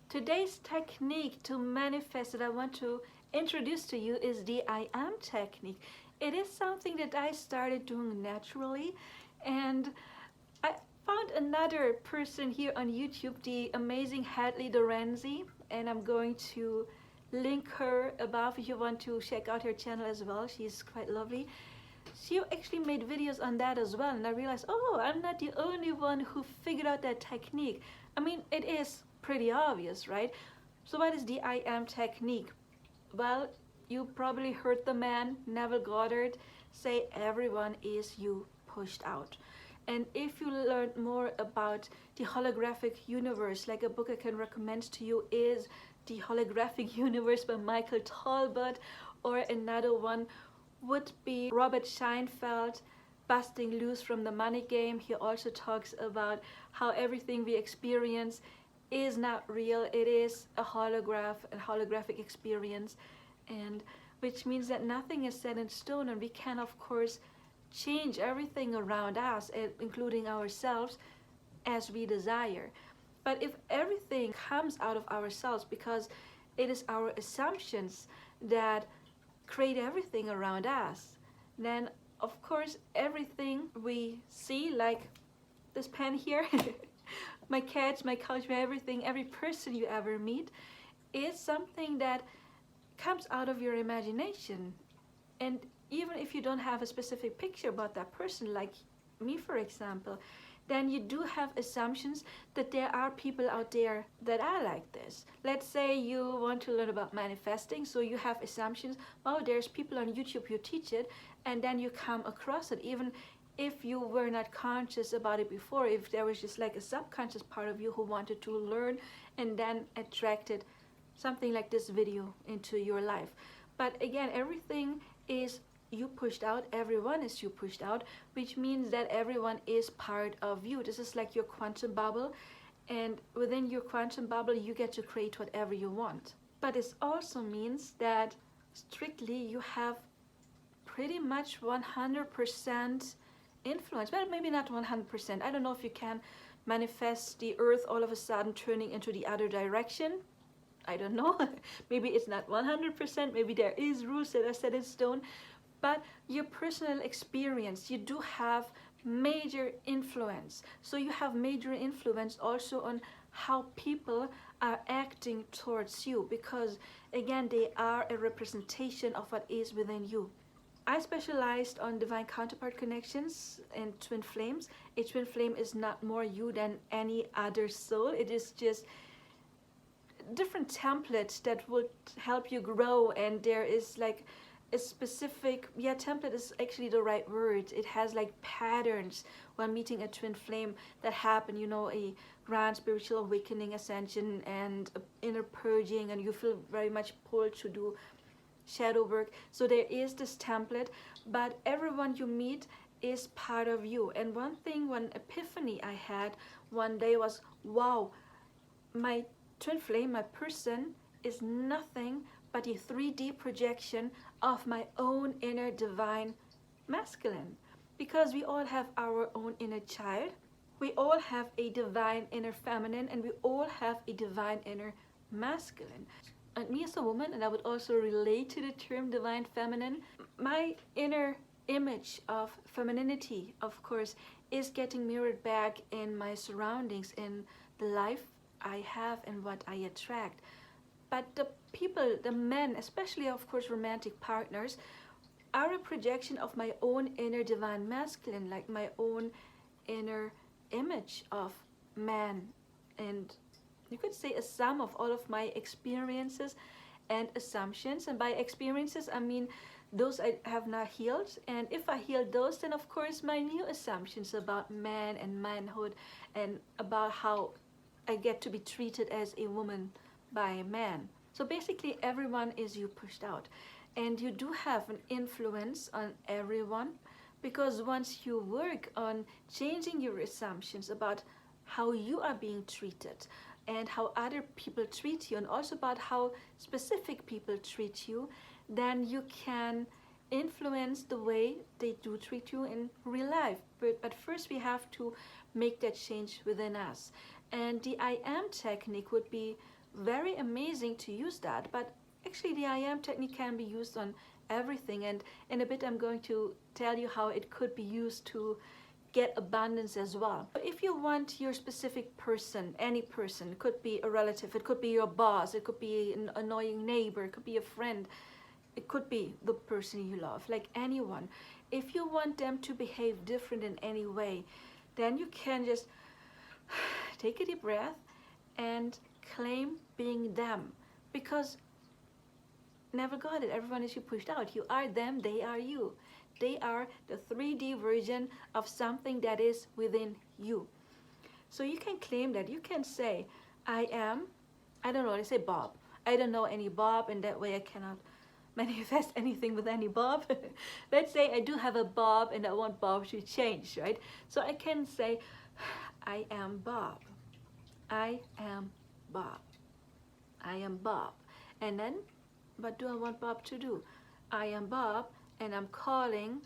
Today's technique to manifest that I want to introduce to you is the I am technique. It is something that I started doing naturally, and I found another person here on YouTube, the amazing Hadley Dorenzi, and I'm going to link her above if you want to check out her channel as well. She's quite lovely. She actually made videos on that as well, and I realized, oh, I'm not the only one who figured out that technique. I mean, it is pretty obvious, right? So what is the I am technique? Well, you probably heard the man, Neville Goddard, say everyone is you pushed out. And if you learn more about the holographic universe, like a book I can recommend to you is The Holographic Universe by Michael Talbot, or another one would be Robert Scheinfeld, Busting Loose from the Money Game. He also talks about how everything we experience is not real. It is a holographic experience, and which means that nothing is set in stone, and we can of course change everything around us, including ourselves, as we desire. But if everything comes out of ourselves, because it is our assumptions that create everything around us, then of course everything we see, like this pen here, my cats, my couch, my everything, every person you ever meet, is something that comes out of your imagination. And even if you don't have a specific picture about that person, like me for example, then you do have assumptions that there are people out there that are like this. Let's say you want to learn about manifesting, so you have assumptions, oh, there's people on YouTube who teach it, and then you come across it, even if you were not conscious about it before, if there was just like a subconscious part of you who wanted to learn and then attracted something like this video into your life. But again, everything is you pushed out, everyone is you pushed out, which means that everyone is part of you. This is like your quantum bubble, and within your quantum bubble you get to create whatever you want. But it also means that strictly you have pretty much 100% influence. Well, maybe not 100%. I don't know if you can manifest the earth all of a sudden turning into the other direction. I don't know. Maybe it's not 100%, maybe there is rules that are set in stone. But your personal experience, you do have major influence. So you have major influence also on how people are acting towards you, because again, they are a representation of what is within you. I specialized on divine counterpart connections and twin flames. A twin flame is not more you than any other soul. It is just different templates that would help you grow, and there is like a specific, template is actually the right word. It has like patterns when meeting a twin flame that happen, you know, a grand spiritual awakening, ascension, and inner purging, and you feel very much pulled to do shadow work. So there is this template, but everyone you meet is part of you. And one epiphany I had one day was, wow, my twin flame, my person, is nothing but a 3D projection of my own inner divine masculine. Because we all have our own inner child, we all have a divine inner feminine, and we all have a divine inner masculine. And me as a woman, and I would also relate to the term divine feminine, my inner image of femininity, of course, is getting mirrored back in my surroundings, in the life I have and what I attract. But the people, the men, especially of course romantic partners, are a projection of my own inner divine masculine, like my own inner image of man. And you could say a sum of all of my experiences and assumptions. And by experiences, I mean those I have not healed. And if I heal those, then of course my new assumptions about man and manhood, and about how I get to be treated as a woman by a man. So basically everyone is you pushed out, and you do have an influence on everyone, because once you work on changing your assumptions about how you are being treated and how other people treat you, and also about how specific people treat you, then you can influence the way they do treat you in real life. But first we have to make that change within us. And the I am technique would be very amazing to use that. But actually, the I am technique can be used on everything. And in a bit, I'm going to tell you how it could be used to get abundance as well. If you want your specific person, any person, it could be a relative, it could be your boss, it could be an annoying neighbor, it could be a friend, it could be the person you love, like anyone. If you want them to behave different in any way, then you can just take a deep breath and claim being them. Because never got it, everyone is you pushed out. You are them, they are you. They are the 3D version of something that is within you. So you can claim that. You can say, I am, I don't know, let's say Bob. I don't know any Bob, and that way I cannot manifest anything with any Bob. Let's say I do have a Bob and I want Bob to change, right? So I can say, I am Bob. I am Bob. I am Bob. And then, what do I want Bob to do? I am Bob, and I'm calling,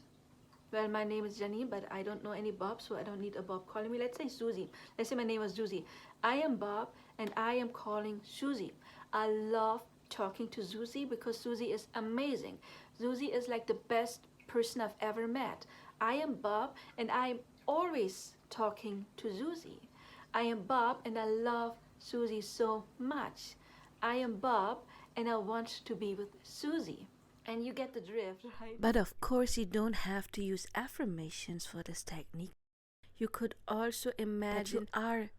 well, my name is Janine, but I don't know any Bob, so I don't need a Bob calling me. Let's say Susie. Let's say my name was Susie. I am Bob, and I am calling Susie. I love talking to Susie because Susie is amazing. Susie is like the best person I've ever met. I am Bob, and I'm always talking to Susie. I am Bob, and I love Susie so much. I am Bob, and I want to be with Susie. And you get the drift, right? But of course, you don't have to use affirmations for this technique. You could also imagine that you are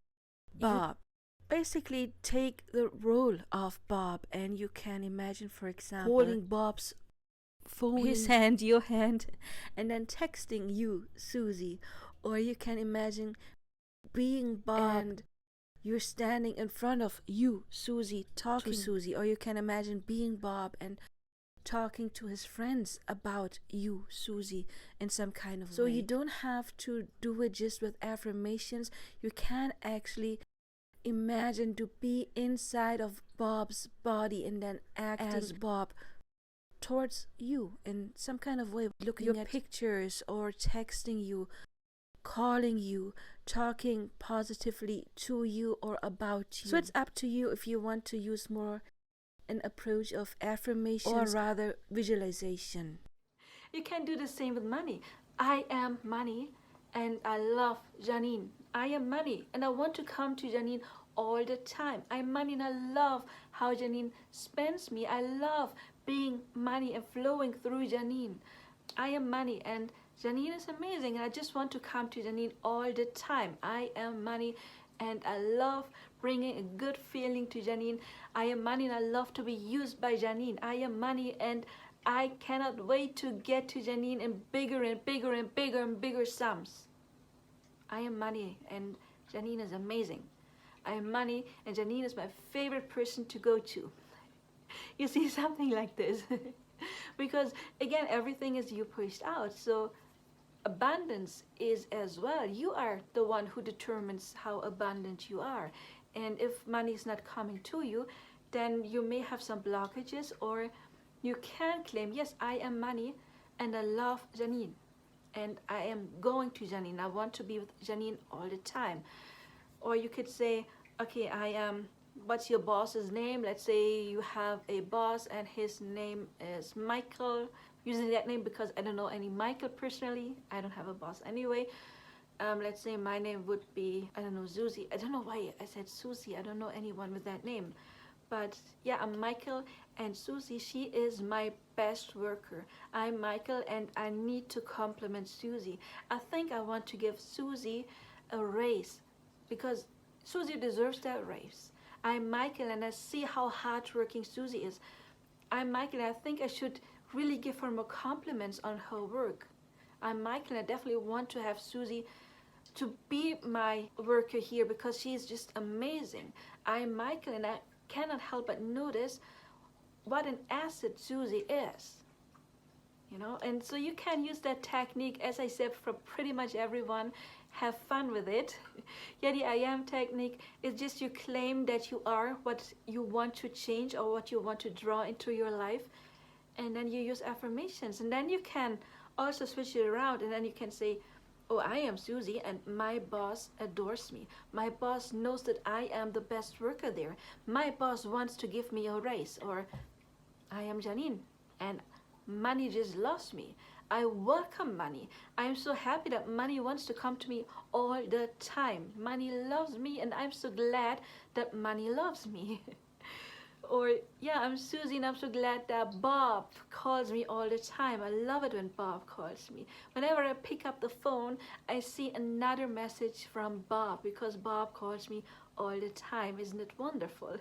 Bob. Basically, take the role of Bob, and you can imagine, for example, holding Bob's phone, his hand, your hand, and then texting you, Susie. Or you can imagine being Bob, and you're standing in front of you, Susie, talking to Susie. Or you can imagine being Bob and talking to his friends about you, Susie, in some kind of way. So you don't have to do it just with affirmations. You can actually imagine to be inside of Bob's body and then act as Bob towards you in some kind of way, looking at your pictures or texting you, calling you, talking positively to you or about you. So it's up to you if you want to use more an approach of affirmation or rather visualization. You can do the same with money. I am money, and I love Janine. I am money, and I want to come to Janine all the time. I'm money, and I love how Janine spends me. I love being money and flowing through Janine. I am money, and Janine is amazing, and I just want to come to Janine all the time. I am money, and I love bringing a good feeling to Janine. I am money, and I love to be used by Janine. I am money, and I cannot wait to get to Janine in bigger and bigger and bigger and bigger sums. I am money, and Janine is amazing. I am money, and Janine is my favorite person to go to. You see, something like this. Because again, everything is you pushed out. So abundance is as well. You are the one who determines how abundant you are. And if money is not coming to you, then you may have some blockages, or you can claim, yes, I am money, and I love Janine, and I am going to Janine. I want to be with Janine all the time. Or you could say, okay, I am, what's your boss's name? Let's say you have a boss and his name is Michael. Using that name because I don't know any Michael personally. I don't have a boss anyway. Let's say my name would be, I don't know, Susie. I don't know why I said Susie. I don't know anyone with that name. But yeah, I'm Michael, and Susie, she is my best worker. I'm Michael, and I need to compliment Susie. I think I want to give Susie a raise because Susie deserves that raise. I'm Michael, and I see how hardworking Susie is. I'm Michael, and I think I should really give her more compliments on her work. I'm Michael, and I definitely want to have Susie to be my worker here because she's just amazing. I'm Michael, and I cannot help but notice what an asset Susie is. You know, and so you can use that technique, as I said, for pretty much everyone. Have fun with it. Yeah, the I am technique is just you claim that you are what you want to change or what you want to draw into your life, and then you use affirmations, and then you can also switch it around, and then you can say, oh, I am Susie and my boss adores me. My boss knows that I am the best worker there. My boss wants to give me a raise. Or I am Janine and money just loves me. I welcome money. I am so happy that money wants to come to me all the time. Money loves me and I'm so glad that money loves me. Or yeah, I'm Susie and I'm so glad that Bob calls me all the time. I love it when Bob calls me. Whenever I pick up the phone, I see another message from Bob because Bob calls me all the time. Isn't it wonderful?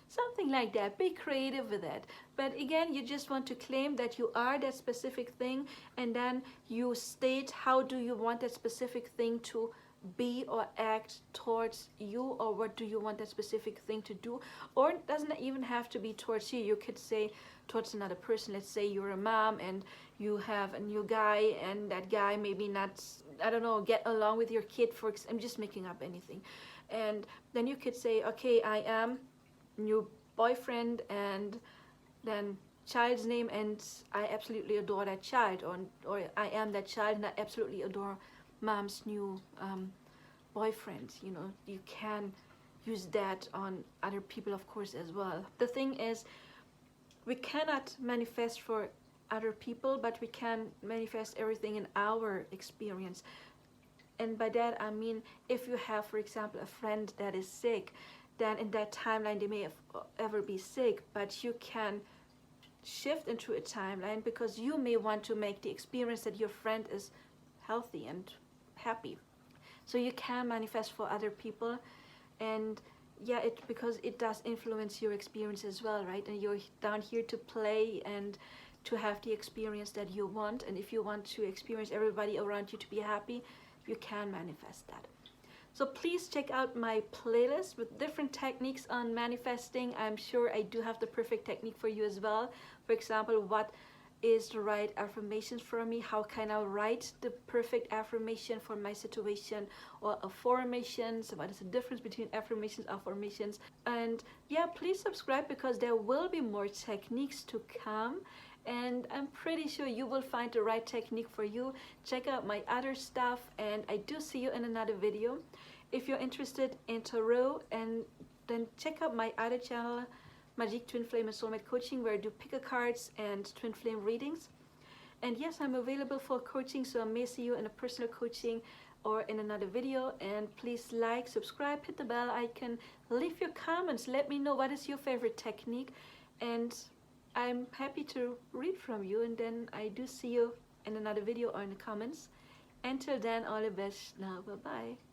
Something like that. Be creative with it. But again, you just want to claim that you are that specific thing, and then you state how do you want that specific thing to be or act towards you, or what do you want that specific thing to do. Or it doesn't even have to be towards you. You could say towards another person. Let's say you're a mom and you have a new guy, and that guy maybe not, I don't know, get along with your kid. I'm just making up anything. And then you could say, okay, I am new boyfriend, and then child's name, and I absolutely adore that child, or I am that child and I absolutely adore mom's new boyfriend. You know, you can use that on other people, of course, as well. The thing is, we cannot manifest for other people, but we can manifest everything in our experience. And by that I mean, if you have, for example, a friend that is sick, then in that timeline they may ever be sick, but you can shift into a timeline because you may want to make the experience that your friend is healthy and happy. So you can manifest for other people, and yeah, because it does influence your experience as well, right? And you're down here to play and to have the experience that you want. And if you want to experience everybody around you to be happy, you can manifest that. So please check out my playlist with different techniques on manifesting. I'm sure I do have the perfect technique for you as well. For example, what is the right affirmations for me? How can I write the perfect affirmation for my situation? Or affirmations, what is the difference between affirmations, affirmations? And yeah, please subscribe because there will be more techniques to come. And I'm pretty sure you will find the right technique for you. Check out my other stuff, and I do see you in another video. If you're interested in tarot, and then check out my other channel, Magic Twin Flame and Soulmate Coaching, where I do pick a cards and twin flame readings. And yes, I'm available for coaching, so I may see you in a personal coaching or in another video. And please like, subscribe, hit the bell icon, leave your comments, let me know what is your favorite technique, and I'm happy to read from you. And then I do see you in another video or in the comments. Until then, all the best now. Bye bye.